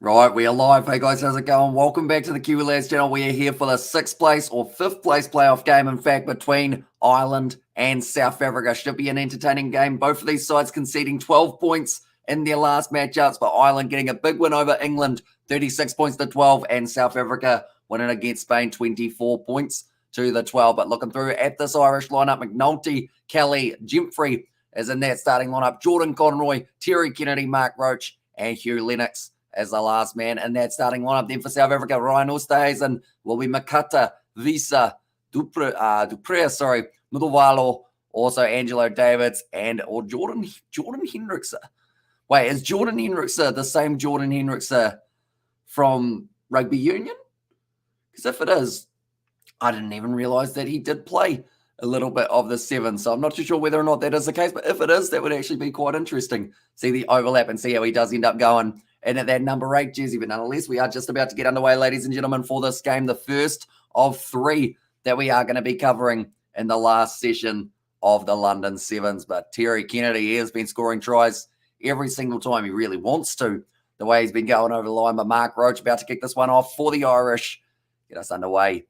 Right, we are live. Hey guys, how's it going? Welcome back to the Kiwi Lads channel. We are here for the 6th place or 5th place playoff game, in fact, between Ireland and South Africa. Should be an entertaining game. Both of these sides conceding 12 points in their last matchups, but Ireland getting a big win over England, 36 points to 12, and South Africa winning against Spain, 24 points to the 12. But looking through at this Irish lineup, McNulty, Kelly, Jimfrey is in that starting lineup. Jordan Conroy, Terry Kennedy, Mark Roach, and Hugh Lennox as the last man in that starting lineup. Then for South Africa, Ryan Oosthuizen will be Makata, Visa, Dupre, Mudovalo, also Angelo Davids, or Jordan Hendrickse. Wait, is Jordan Hendrickse the same Jordan Hendrickse from Rugby Union? Because if it is, I didn't even realise that he did play a little bit of the 7. So I'm not too sure whether or not that is the case. But if it is, that would actually be quite interesting. See the overlap and see how he does end up going. And at that number 8 jersey. But nonetheless, we are just about to get underway, ladies and gentlemen, for this game. The first of 3 that we are going to be covering in the last session of the London Sevens. But Terry Kennedy has been scoring tries every single time he really wants to. The way he's been going over the line. But Mark Roach about to kick this one off for the Irish. Get us underway.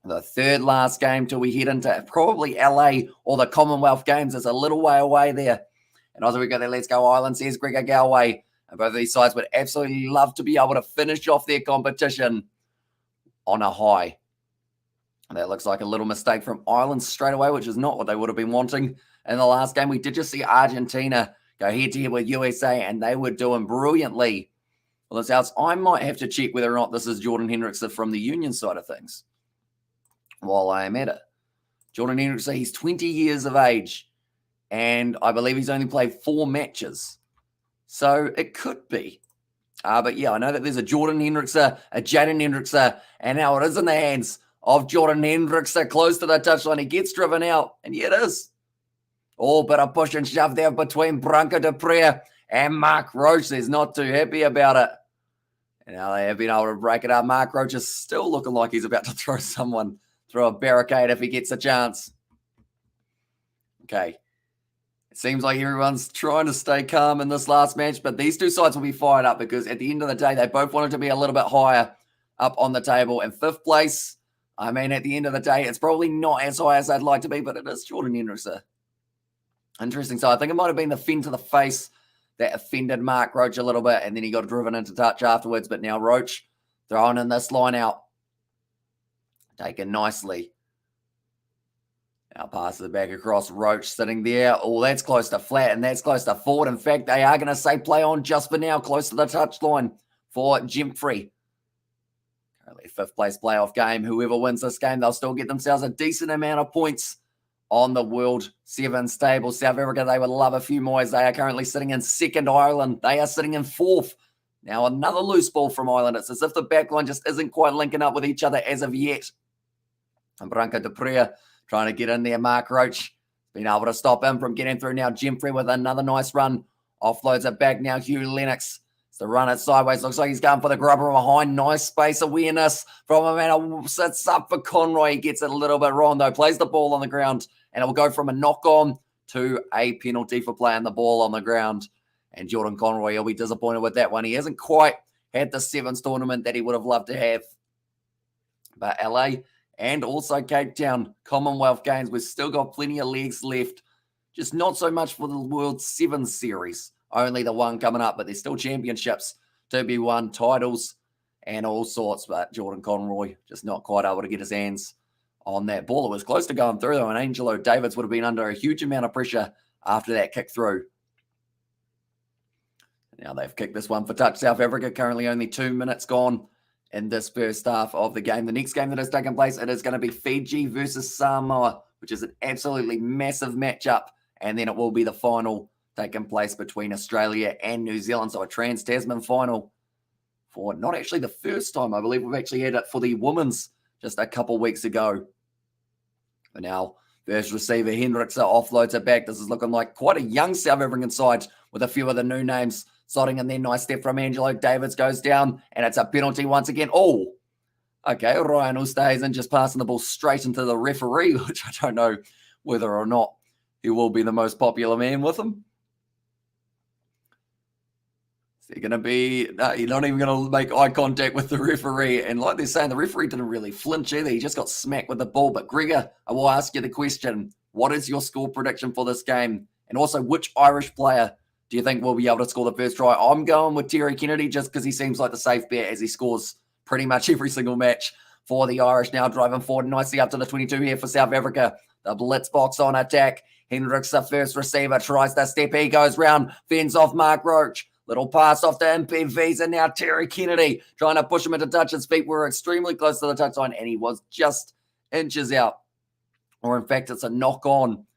The third last game till we head into probably LA or the Commonwealth Games. It's a little way away there. And as we go there, let's go Ireland, says Gregor Galway. And both of these sides would absolutely love to be able to finish off their competition on a high. And that looks like a little mistake from Ireland straight away, which is not what they would have been wanting. In the last game, we did just see Argentina go head-to-head with USA, and they were doing brilliantly. Well, this else, I might have to check whether or not this is Jordan Hendrickse from the Union side of things while I am at it. Jordan Hendrickse, he's 20 years of age, and I believe he's only played 4 matches. So it could be. But yeah, I know that there's a Jordan Hendrickse, a Jaden Hendrickse, and now it is in the hands of Jordan Hendrickse, close to the touchline. He gets driven out, and yeah, it is. Oh, but a push and shove there between Branco de Pree and Mark Roach. He's not too happy about it. And now they have been able to break it up. Mark Roach is still looking like he's about to throw someone through a barricade if he gets a chance. Okay. It seems like everyone's trying to stay calm in this last match, but these two sides will be fired up because at the end of the day, they both wanted to be a little bit higher up on the table. In 5th place, I mean, at the end of the day, it's probably not as high as I'd like to be, but it is Jordan Hendrickse. Interesting. So I think it might have been the fin to the face that offended Mark Roach a little bit, and then he got driven into touch afterwards. But now Roach throwing in this line out. Taken nicely. Now passes it back across. Roach sitting there. Oh, that's close to flat, and that's close to forward. In fact, they are going to say play on just for now, close to the touchline for Jimfrey. Currently 5th place playoff game. Whoever wins this game, they'll still get themselves a decent amount of points on the World Sevens table. South Africa, they would love a few more as they are currently sitting in 2nd. Ireland, they are sitting in 4th. Now another loose ball from Ireland. It's as if the backline just isn't quite linking up with each other as of yet. And Branco de Pree trying to get in there. Mark Roach been able to stop him from getting through. Now Jimfrey with another nice run. Offloads it back now. Hugh Lennox. It's the run it sideways. Looks like he's going for the grubber behind. Nice space awareness from him. And sits up for Conroy. He gets it a little bit wrong though. Plays the ball on the ground. And it will go from a knock-on to a penalty for playing the ball on the ground. And Jordan Conroy, he'll be disappointed with that one. He hasn't quite had the Sevens tournament that he would have loved to have. But LA and also Cape Town Commonwealth Games, we've still got plenty of legs left. Just not so much for the World Sevens series. Only the one coming up, but there's still championships to be won, titles and all sorts. But Jordan Conroy just not quite able to get his hands on that ball. It was close to going through, though, and Angelo Davids would have been under a huge amount of pressure after that kick through. Now they've kicked this one for touch. South Africa currently only 2 minutes gone in this first half of the game. The next game that has taken place, it is going to be Fiji versus Samoa, which is an absolutely massive matchup. And then it will be the final taking place between Australia and New Zealand. So a trans-Tasman final for not actually the first time. I believe we've actually had it for the women's just a couple weeks ago. But now, first receiver, Hendrickse offloads it back. This is looking like quite a young South African side with a few of the new names slotting in there. Nice step from Angelo Davids, goes down, and it's a penalty once again. Oh, okay, Ryan Oosthuizen just passing the ball straight into the referee, which I don't know whether or not he will be the most popular man with him. They're going to be, no, you're not even going to make eye contact with the referee. And like they're saying, the referee didn't really flinch either. He just got smacked with the ball. But Gregor, I will ask you the question. What is your score prediction for this game? And also, which Irish player do you think will be able to score the first try? I'm going with Terry Kennedy just because he seems like the safe bet as he scores pretty much every single match for the Irish. Now driving forward nicely up to the 22 here for South Africa. The Blitzboks on attack. Hendricks, the first receiver, tries to step. He goes round, fends off Mark Roach. Little pass off to MPVs, and now Terry Kennedy trying to push him into touch. His feet were extremely close to the touchline, and he was just inches out. Or in fact, it's a knock on.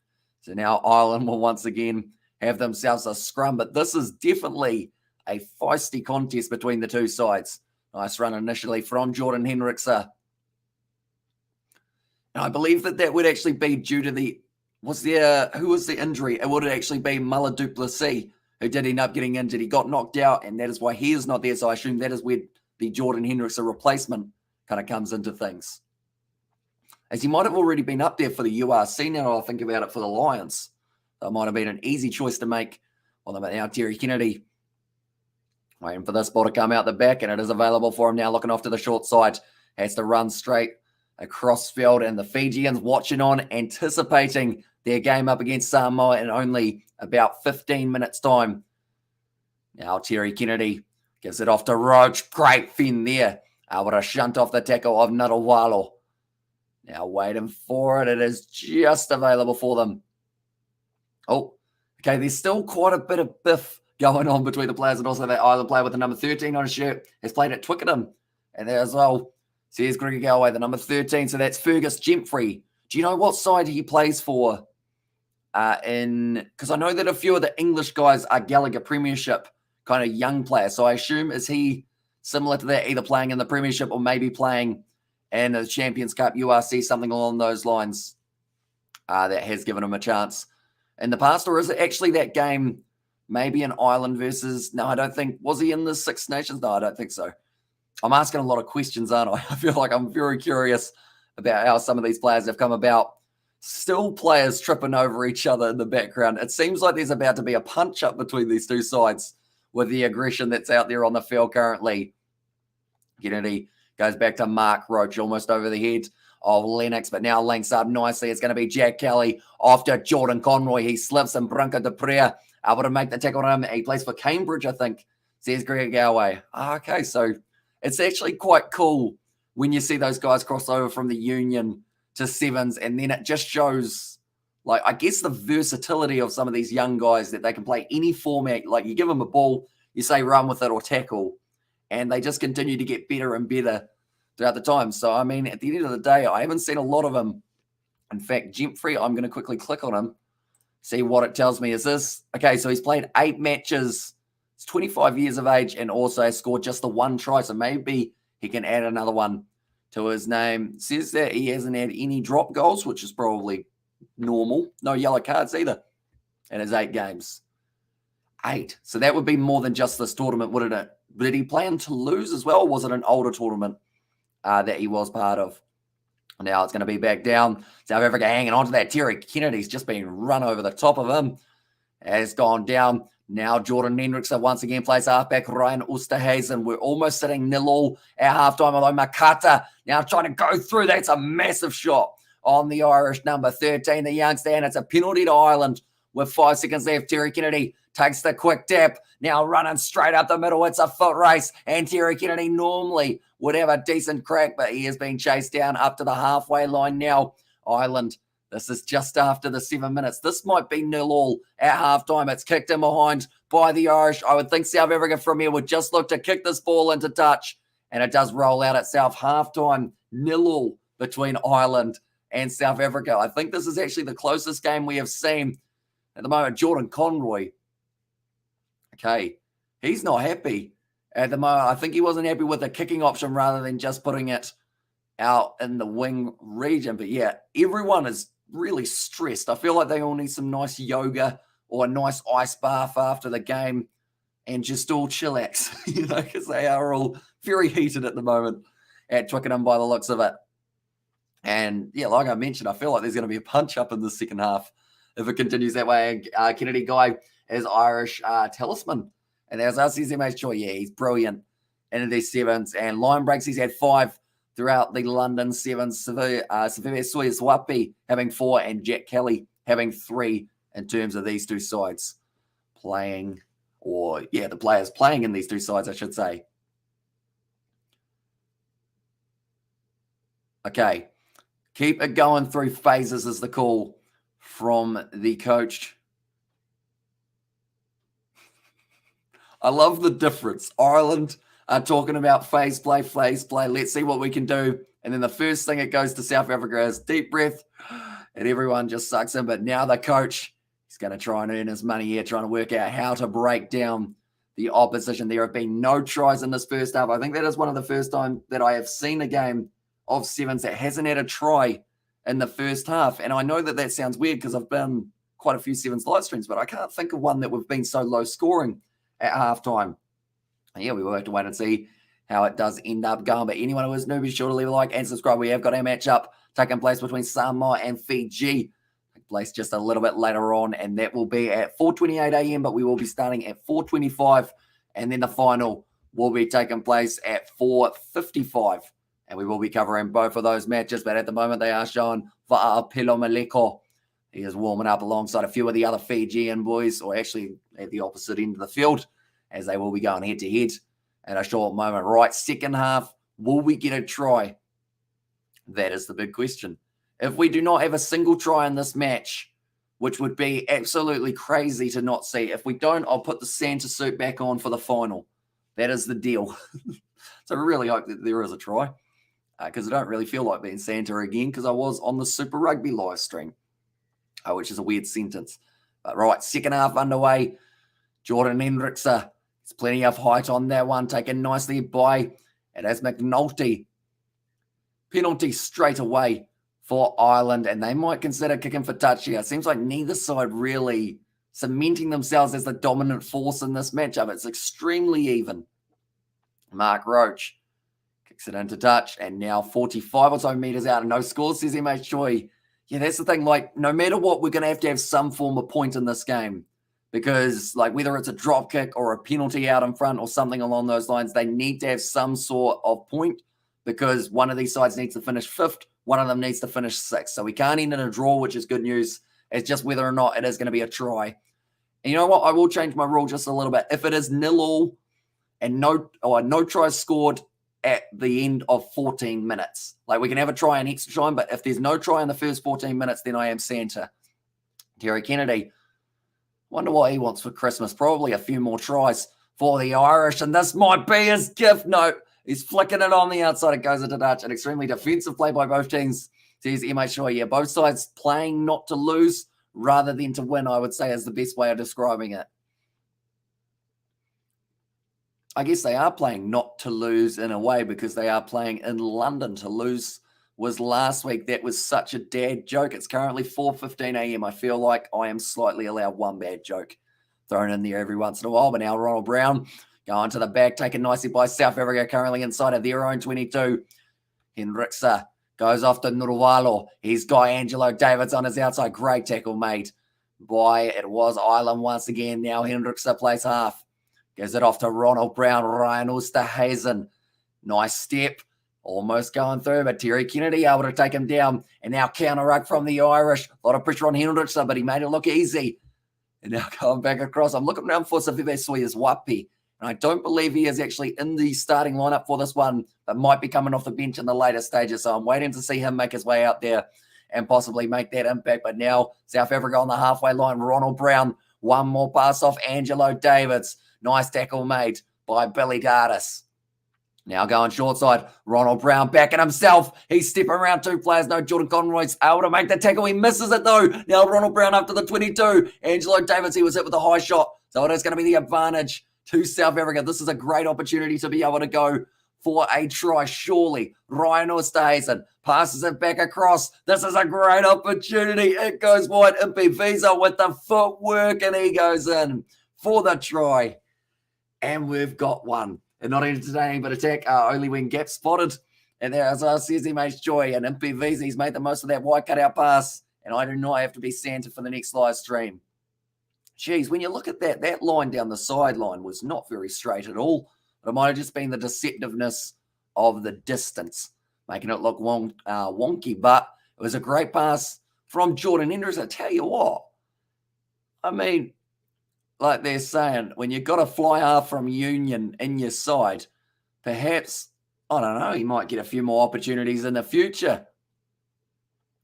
So now Ireland will once again have themselves a scrum. But this is definitely a feisty contest between the two sides. Nice run initially from Jordan Hendricks. And I believe that would actually be due to who was the injury? It would actually be Muller du Plessis, who did end up getting injured. He got knocked out, and that is why he is not there. So I assume that is where the Jordan Hendricks replacement kind of comes into things. As he might have already been up there for the URC now, I think about it, for the Lions. That might have been an easy choice to make. Well, but now Terry Kennedy waiting for this ball to come out the back, and it is available for him now, looking off to the short side. Has to run straight across field, and the Fijians watching on, anticipating their game up against Samoa in only about 15 minutes' time. Now Terry Kennedy gives it off to Roach. Great fin there. Able to shunt off the tackle of Nadawalo. Now waiting for it. It is just available for them. Oh, okay. There's still quite a bit of biff going on between the players, and also that Ireland player with the number 13 on his shirt has played at Twickenham. And there as well. So here's Gregor Galway, the number 13. So that's Fergus Gemfrey. Do you know what side he plays for? Because I know that a few of the English guys are Gallagher Premiership kind of young players. So I assume, is he similar to that, either playing in the Premiership or maybe playing in the Champions Cup, URC, something along those lines, that has given him a chance in the past? Or is it actually that game, maybe in Ireland versus, no, I don't think, was he in the Six Nations? No, I don't think so. I'm asking a lot of questions, aren't I? I feel like I'm very curious about how some of these players have come about. Still players tripping over each other in the background. It seems like there's about to be a punch-up between these two sides with the aggression that's out there on the field currently. Kennedy goes back to Mark Roach, almost over the head of Lennox, but now links up nicely. It's going to be Jack Kelly after Jordan Conroy. He slips, and Branca de Prea able to make the tackle on him. He plays for Cambridge, I think, says Gregor Galway. Okay, so it's actually quite cool when you see those guys cross over from the Union to Sevens, and then it just shows, like, I guess the versatility of some of these young guys, that they can play any format. Like, you give them a ball, you say run with it or tackle, and they just continue to get better and better throughout the time. So, I mean, at the end of the day, I haven't seen a lot of them. In fact, Gemfrey, I'm going to quickly click on him, see what it tells me. Is this, okay, so he's played 8 matches, he's 25 years of age, and also has scored just the 1 try, so maybe he can add another one to his name. Says that he hasn't had any drop goals, which is probably normal. No yellow cards either in his 8 games. 8. So that would be more than just this tournament, wouldn't it? Did he plan to lose as well, or was it an older tournament that he was part of? Now it's going to be back down. South Africa hanging on to that. Terry Kennedy's just been run over the top of him. Has gone down. Now Jordan Hendricks once again plays halfback Ryan Oosterhuizen. We're almost sitting 0-0 at halftime, although Makata now trying to go through. That's a massive shot on the Irish number 13, the youngster, and it's a penalty to Ireland with 5 seconds left. Terry Kennedy takes the quick tap, now running straight up the middle. It's a foot race, and Terry Kennedy normally would have a decent crack, but he is being chased down up to the halfway line now. Ireland, this is just after the 7 minutes. This might be 0-0 at halftime. It's kicked in behind by the Irish. I would think South Africa from here would just look to kick this ball into touch, and it does roll out itself. Halftime, 0-0 between Ireland and South Africa. I think this is actually the closest game we have seen at the moment. Jordan Conroy, okay, he's not happy at the moment. I think he wasn't happy with the kicking option rather than just putting it out in the wing region. But yeah, everyone is really stressed. I feel like they all need some nice yoga or a nice ice bath after the game and just all chillax, because they are all very heated at the moment at Twickenham by the looks of it. And yeah, like I mentioned, I feel like there's going to be a punch up in the second half if it continues that way. Kennedy guy is Irish talisman And there's us, mate. Sure, yeah, he's brilliant into these sevens. And line breaks, he's had 5 throughout the London sevens. Severe Swapi having 4 and Jack Kelly having 3 in terms of these two sides playing, or yeah, the players playing in these two sides, I should say. Okay, keep it going through phases is the call from the coach. I love the difference. Ireland are talking about phase play. Let's see what we can do. And then the first thing it goes to South Africa is deep breath, and everyone just sucks in. But now the coach, he's going to try and earn his money here, trying to work out how to break down the opposition. There have been no tries in this first half. I think that is one of the first time that I have seen a game of sevens that hasn't had a try in the first half. And I know that that sounds weird because I've been quite a few sevens live streams, but I can't think of one that we've been so low scoring at halftime. Yeah, we will have to wait and see how it does end up going. But anyone who is new, be sure to leave a like and subscribe. We have got our matchup taking place between Samoa and Fiji. Take place just a little bit later on, and that will be at 4:28 a.m., but we will be starting at 4:25, and then the final will be taking place at 4:55. And we will be covering both of those matches, but at the moment they are showing Va'apilo Maleko. He is warming up alongside a few of the other Fijian boys, or actually at the opposite end of the field, as they will be going head-to-head at a short moment. Right, second half, will we get a try? That is the big question. If we do not have a single try in this match, which would be absolutely crazy to not see, if we don't, I'll put the Santa suit back on for the final. That is the deal. So I really hope that there is a try, because I don't really feel like being Santa again, because I was on the Super Rugby live stream, which is a weird sentence. But right, second half underway. Jordan Hendrickse, there's plenty of height on that one, taken nicely by, and as McNulty. Penalty straight away for Ireland, and they might consider kicking for touch here. It seems like neither side really cementing themselves as the dominant force in this matchup. It's extremely even. Mark Roach kicks it into touch, and now 45 or so meters out, and no score, says MH Choi. Yeah, that's the thing. Like, no matter what, we're going to have some form of point in this game, because, like, whether it's a drop kick or a penalty out in front or something along those lines, they need to have some sort of point, because one of these sides needs to finish 5th, one of them needs to finish 6th. So we can't end in a draw, which is good news. It's just whether or not it is going to be a try. And you know what? I will change my rule just a little bit. If it is 0-0 and no tries scored at the end of 14 minutes, like, we can have a try in extra time, but if there's no try in the first 14 minutes, then I am Santa. Terry Kennedy, wonder what he wants for Christmas. Probably a few more tries for the Irish, and this might be his gift. No, he's flicking it on the outside. It goes into touch. An extremely defensive play by both teams. Says MH Shaw. Yeah, both sides playing not to lose rather than to win, I would say, is the best way of describing it. I guess they are playing not to lose in a way, because they are playing in London. To lose was last week. That was such a dad joke. It's currently 4:15 a.m. I feel like I am slightly allowed one bad joke thrown in there every once in a while. But now Ronald Brown going to the back, taken nicely by South Africa, currently inside of their own 22. Hendrickse goes off to Nurwalo. He's got Angelo Davids on his outside. Great tackle made by, it was Ireland once again. Now Hendrickse plays half. Gives it off to Ronald Brown. Ryan Oosterhuizen. Nice step. Almost going through, but Terry Kennedy able to take him down. And now counter ruck from the Irish. A lot of pressure on Hendrickse, but he made it look easy. And now going back across. I'm looking around for Safebe Soyas-Wapi. And I don't believe he is actually in the starting lineup for this one, but might be coming off the bench in the later stages. So I'm waiting to see him make his way out there and possibly make that impact. But now South Africa on the halfway line. Ronald Brown. One more pass off Angelo Davids. Nice tackle made by Billy Dardis. Now going short side, Ronald Brown backing himself. He's stepping around two players. No, Jordan Conroy's able to make the tackle. He misses it though. Now Ronald Brown up to the 22. Angelo Davids, he was hit with a high shot. So it is going to be the advantage to South Africa. This is a great opportunity to be able to go for a try, surely. Ryan Oosterhuizen passes it back across. This is a great opportunity. It goes wide. Visa with the footwork, and he goes in for the try. And we've got one. And not entertaining, but attack, only when gap spotted. And there, as I says, he makes joy. And Visa, he's made the most of that wide cutout pass. And I do not have to be Santa for the next live stream. geez, when you look at that line down the sideline was not very straight at all. But it might have just been the deceptiveness of the distance, making it look wonky. But it was a great pass from Jordan Hendricks. I tell you what, I mean, like they're saying, when you've got a fly half from Union in your side, perhaps, I don't know, he might get a few more opportunities in the future.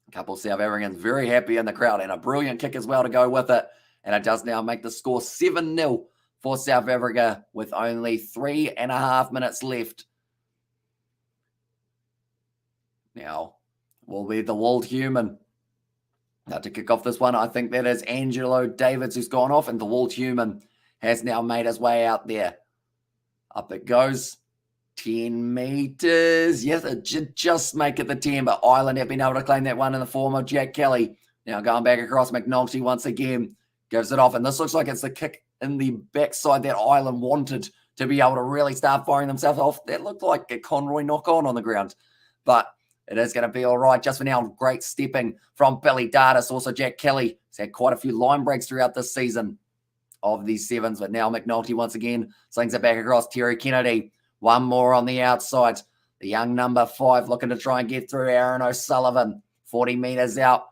A couple of South Africans very happy in the crowd, and a brilliant kick as well to go with it. And it does now make the score 7-0 for South Africa with only 3.5 minutes left. Now, will be the World Human. Now to kick off this one, I think that is Angelo Davids who's gone off, and the World Human has now made his way out there. Up it goes. 10 meters. Yes, it should just make it the 10, but Ireland have been able to claim that one in the form of Jack Kelly. Now going back across, McNulty once again gives it off, and this looks like it's the kick in the backside that Ireland wanted to be able to really start firing themselves off. That looked like a Conroy knock-on the ground, but it is going to be all right just for now. Great stepping from Billy Dardis. Also, Jack Kelly has had quite a few line breaks throughout this season of these sevens, but now McNulty once again slings it back across. Terry Kennedy, one more on the outside. The young number 5 looking to try and get through. Aaron O'Sullivan, 40 metres out.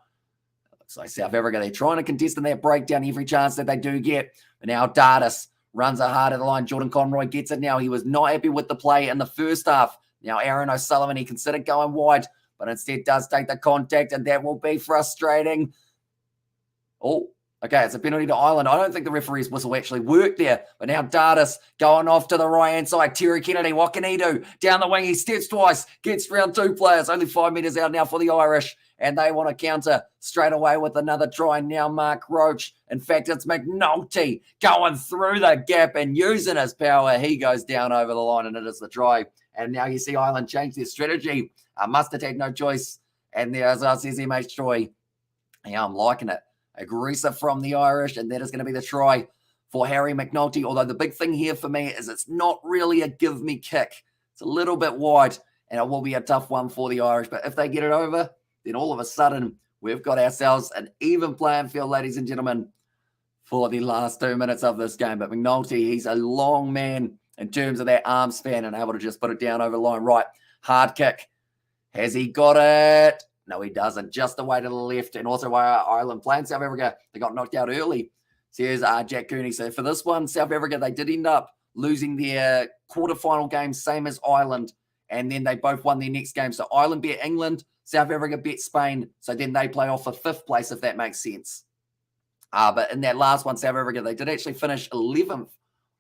Looks like South Africa, they're trying to contest in that breakdown every chance that they do get. But now Dardis runs it hard at the line. Jordan Conroy gets it now. He was not happy with the play in the first half. Now Aaron O'Sullivan, he considered going wide, but instead does take the contact, and that will be frustrating. Oh, okay, it's a penalty to Ireland. I don't think the referee's whistle actually worked there, but now Dardis going off to the right-hand side. Terry Kennedy, what can he do? Down the wing, he steps twice, gets around 2 players, only 5 metres out now for the Irish, and they want to counter straight away with another try. Now Mark Roach. In fact, it's McNulty going through the gap and using his power. He goes down over the line, and it is the try. And now you see Ireland change their strategy. Mustard had no choice, and there's says MH Troy. Yeah, I'm liking it. Aggressive from the Irish, and that is going to be the try for Harry McNulty. Although the big thing here for me is it's not really a give-me kick. It's a little bit wide, and it will be a tough one for the Irish. But if they get it over, then all of a sudden we've got ourselves an even playing field, ladies and gentlemen, for the last 2 minutes of this game. But McNulty, he's a long man in terms of that arm span and able to just put it down over the line. Right, hard kick. Has he got it? No, he doesn't. Just away to the left. And also Ireland playing South Africa, they got knocked out early. So here's Jack Cooney. So for this one, South Africa, they did end up losing their quarterfinal game, same as Ireland. And then they both won their next game. So Ireland beat England, South Africa beat Spain. So then they play off for 5th place, if that makes sense. But in that last one, South Africa, they did actually finish 11th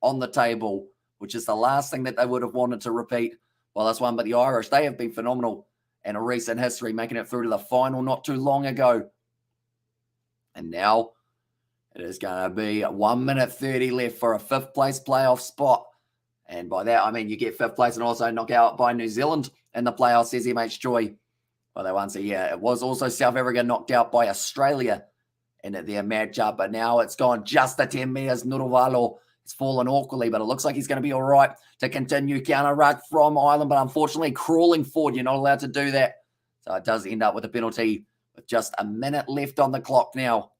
on the table, which is the last thing that they would have wanted to repeat. Well, this one, but the Irish, they have been phenomenal in a recent history, making it through to the final not too long ago. And now it is going to be 1 minute 30 left for a 5th place playoff spot. And by that, I mean you get 5th place and also knock out by New Zealand in the playoffs, says MH Joy. Well, they won't say, yeah, it was also South Africa knocked out by Australia in their matchup, but now it's gone just the 10 metres. Nuruvalo has fallen awkwardly, but it looks like he's going to be all right to continue counter ruck from Ireland, but unfortunately crawling forward, you're not allowed to do that. So it does end up with a penalty with just a minute left on the clock now.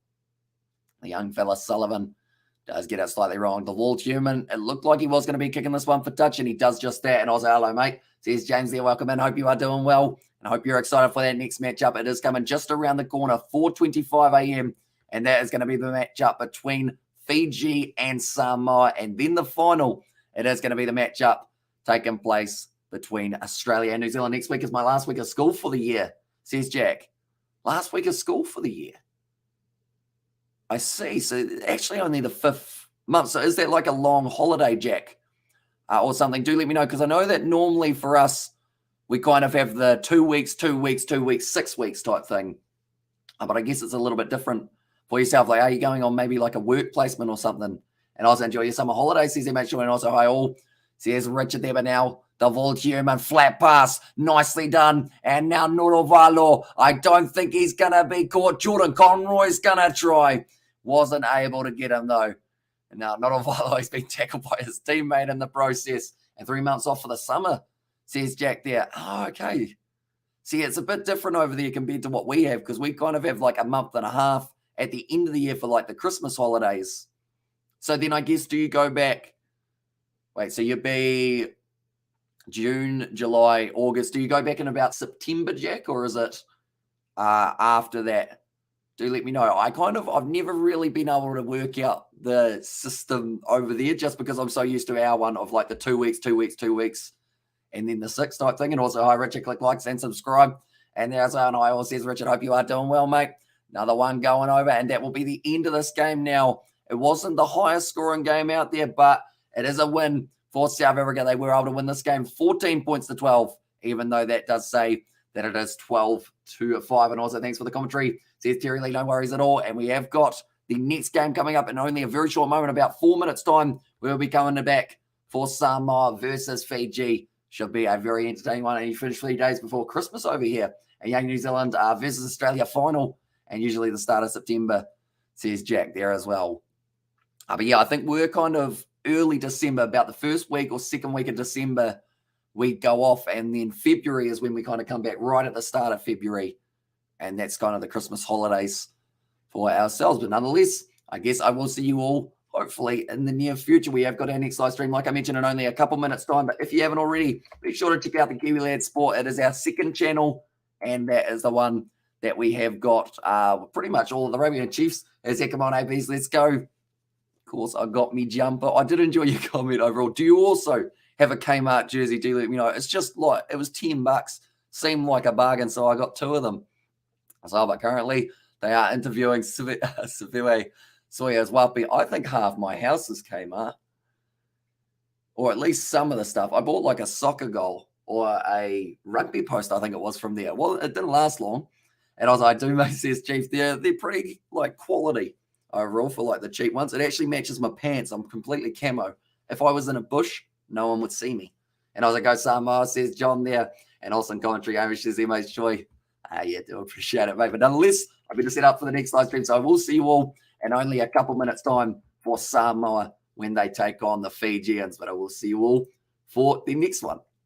The young fella Sullivan does get it slightly wrong. The World Human, it looked like he was going to be kicking this one for touch, and he does just that. And I was like, hello, mate. Says James there, welcome in. Hope you are doing well, and I hope you're excited for that next matchup. It is coming just around the corner, 4:25 a.m., and that is going to be the matchup between Fiji and Samoa. And then the final, it is going to be the matchup taking place between Australia and New Zealand. Next week is my last week of school for the year, says Jack. Last week of school for the year. I see. So actually only the 5th month. So is that like a long holiday, Jack? Or something? Do let me know, because I know that normally for us, we kind of have the 2 weeks, 2 weeks, 2 weeks, 6 weeks type thing. But I guess it's a little bit different for yourself. Like, are you going on maybe like a work placement or something? And also enjoy your summer holiday, says MH, and also hi all. Says Richard there, but now the World Human flat pass, nicely done. And now Nuruvalo, I don't think he's going to be caught. Jordan Conroy's going to try. Wasn't able to get him though. And now Nuruvalo, he's been tackled by his teammate in the process. And 3 months off for the summer, says Jack there. Oh, okay. See, it's a bit different over there compared to what we have, because we kind of have like a month and a half at the end of the year for like the Christmas holidays. So then I guess, do you go back? Wait, so you'd be June, July, August. Do you go back in about September, Jack, or is it after that? Do let me know. I've never really been able to work out the system over there just because I'm so used to our one of like the 2 weeks, 2 weeks, 2 weeks, and then the 6 type thing. And also, hi, Richard, click likes and subscribe. And there's an IL says, Richard, hope you are doing well, mate. Another one going over, and that will be the end of this game now. It wasn't the highest scoring game out there, but it is a win for South Africa. They were able to win this game 14 points to 12, even though that does say that it is 12-5. And also, thanks for the commentary. Says Terry Lee, no worries at all. And we have got the next game coming up in only a very short moment, about 4 minutes' time. We'll be coming back for Samoa versus Fiji. Should be a very entertaining one. And you finish 3 days before Christmas over here. And Young New Zealand versus Australia final. And usually the start of September, says Jack there as well. But yeah, I think we're kind of early December, about the first week or second week of December, we go off. And then February is when we kind of come back right at the start of February. And that's kind of the Christmas holidays for ourselves. But nonetheless, I guess I will see you all hopefully in the near future. We have got our next live stream, like I mentioned, in only a couple minutes' time. But if you haven't already, be sure to check out the Kiwi Lad Sport. It is our second channel, and that is the one that we have got pretty much all of the rugby and Chiefs. As come on, ABs, let's go. Of course, I got me jumper. I did enjoy your comment overall. Do you also have a Kmart jersey? Do let me know. It's just like, it was $10. Seemed like a bargain, so I got 2 of them. So, but currently, they are interviewing Siviwe Soya's Wapi. I think half my house is Kmart. Or at least some of the stuff. I bought like a soccer goal or a rugby post, I think it was, from there. Well, it didn't last long. And I was like, do mate, says Chief, they're pretty like quality overall for like the cheap ones. It actually matches my pants. I'm completely camo. If I was in a bush, no one would see me. And I was like, go Samoa, says John there. And also in commentary, Amish says, mate, joy. Yeah, do appreciate it, mate. But nonetheless, I'm going to set up for the next live stream. So I will see you all in only a couple minutes' time for Samoa when they take on the Fijians. But I will see you all for the next one.